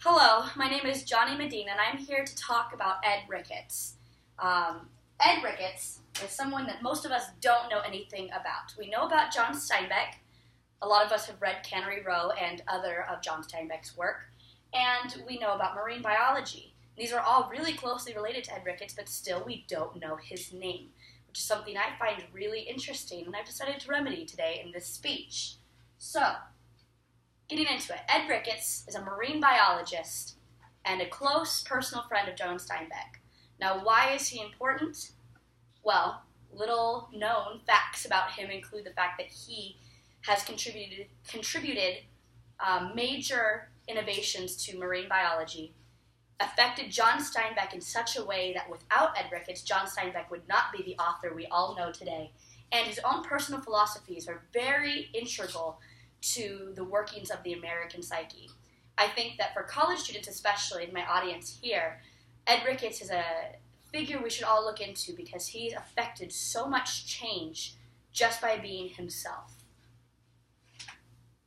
Hello, my name is Johnny Medina, and I'm here to talk about Ed Ricketts. Ed Ricketts is someone that most of us don't know anything about. We know about John Steinbeck. A lot of us have read Cannery Row and other of John Steinbeck's work, and we know about marine biology. These are all really closely related to Ed Ricketts, but still we don't know his name, which is something I find really interesting, and I've decided to remedy today in this speech. So, getting into it, Ed Ricketts is a marine biologist and a close personal friend of John Steinbeck. Now, why is he important? Well, little known facts about him include the fact that he has contributed major innovations to marine biology, affected John Steinbeck in such a way that without Ed Ricketts, John Steinbeck would not be the author we all know today, and his own personal philosophies are very integral to the workings of the American psyche. I think that for college students, especially in my audience here, Ed Ricketts is a figure we should all look into because he's affected so much change just by being himself.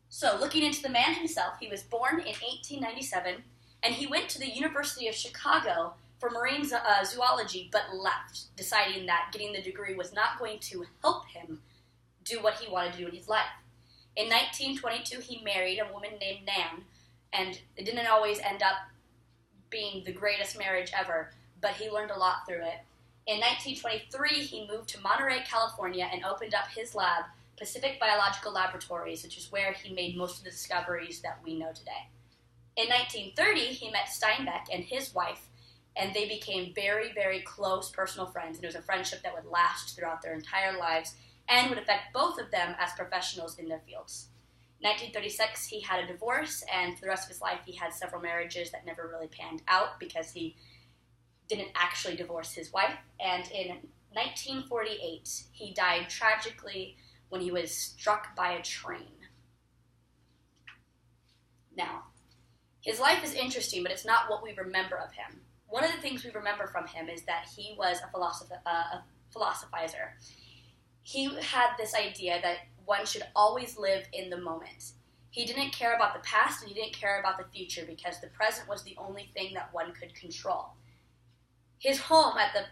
So, looking into the man himself, he was born in 1897, and he went to the University of Chicago for marine zoology, but left, deciding that getting the degree was not going to help him do what he wanted to do in his life. In 1922, he married a woman named Nan, and it didn't always end up being the greatest marriage ever, but he learned a lot through it. In 1923, he moved to Monterey, California, and opened up his lab, Pacific Biological Laboratories, which is where he made most of the discoveries that we know today. In 1930, he met Steinbeck and his wife, and they became very, very close personal friends, and it was a friendship that would last throughout their entire lives and would affect both of them as professionals in their fields. In 1936, he had a divorce, and for the rest of his life, he had several marriages that never really panned out because he didn't actually divorce his wife. And in 1948, he died tragically when he was struck by a train. Now, his life is interesting, but it's not what we remember of him. One of the things we remember from him is that he was a philosophizer. He had this idea that one should always live in the moment. He didn't care about the past and he didn't care about the future because the present was the only thing that one could control. His home at the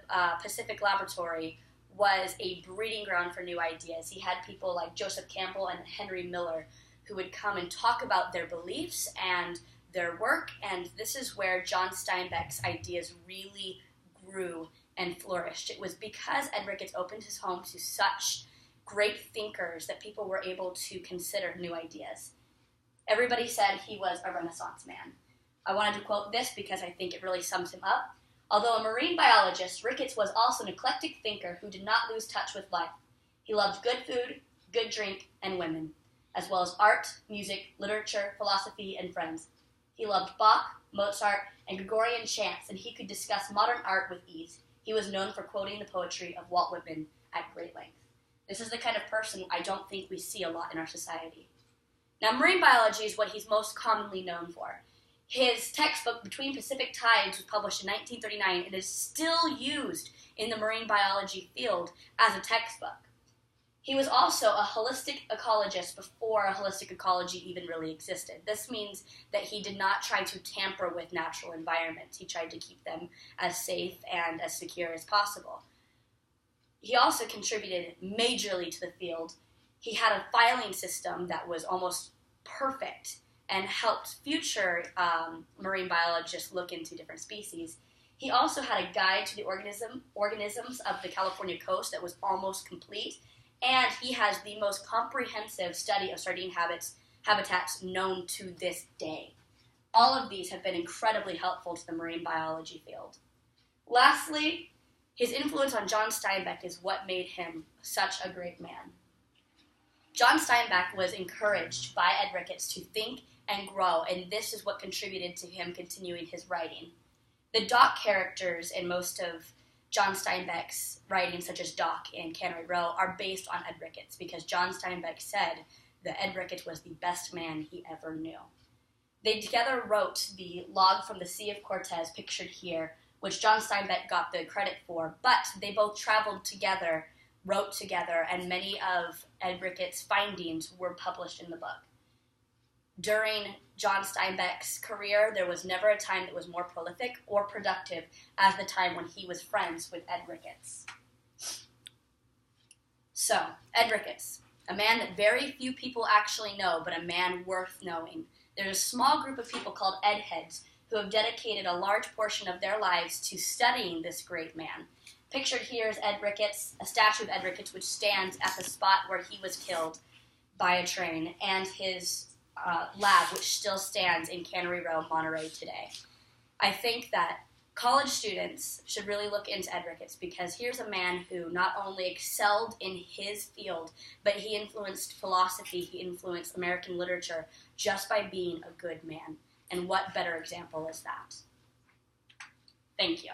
Pacific Laboratory was a breeding ground for new ideas. He had people like Joseph Campbell and Henry Miller who would come and talk about their beliefs and their work, and this is where John Steinbeck's ideas really grew and flourished. It was because Ed Ricketts opened his home to such great thinkers that people were able to consider new ideas. Everybody said he was a Renaissance man. I wanted to quote this because I think it really sums him up. Although a marine biologist, Ricketts was also an eclectic thinker who did not lose touch with life. He loved good food, good drink, and women, as well as art, music, literature, philosophy, and friends. He loved Bach, Mozart, and Gregorian chants, and he could discuss modern art with ease. He was known for quoting the poetry of Walt Whitman at great length. This is the kind of person I don't think we see a lot in our society. Now, marine biology is what he's most commonly known for. His textbook, Between Pacific Tides, was published in 1939 and is still used in the marine biology field as a textbook. He was also a holistic ecologist before holistic ecology even really existed. This means that he did not try to tamper with natural environments. He tried to keep them as safe and as secure as possible. He also contributed majorly to the field. He had a filing system that was almost perfect and helped future marine biologists look into different species. He also had a guide to the organisms of the California coast that was almost complete, and he has the most comprehensive study of sardine habitats known to this day. All of these have been incredibly helpful to the marine biology field. Lastly, his influence on John Steinbeck is what made him such a great man. John Steinbeck was encouraged by Ed Ricketts to think and grow, and this is what contributed to him continuing his writing. The Doc characters in most of John Steinbeck's writings, such as Doc and Cannery Row, are based on Ed Ricketts because John Steinbeck said that Ed Ricketts was the best man he ever knew. They together wrote the Log from the Sea of Cortez, pictured here, which John Steinbeck got the credit for, but they both traveled together, wrote together, and many of Ed Ricketts' findings were published in the book. During John Steinbeck's career, there was never a time that was more prolific or productive as the time when he was friends with Ed Ricketts. So, Ed Ricketts, a man that very few people actually know, but a man worth knowing. There's a small group of people called Ed Heads who have dedicated a large portion of their lives to studying this great man. Pictured here is Ed Ricketts, a statue of Ed Ricketts, which stands at the spot where he was killed by a train, and his lab, which still stands in Cannery Row, Monterey today. I think that college students should really look into Ed Ricketts, because here's a man who not only excelled in his field, but he influenced philosophy, he influenced American literature just by being a good man. And what better example is that? Thank you.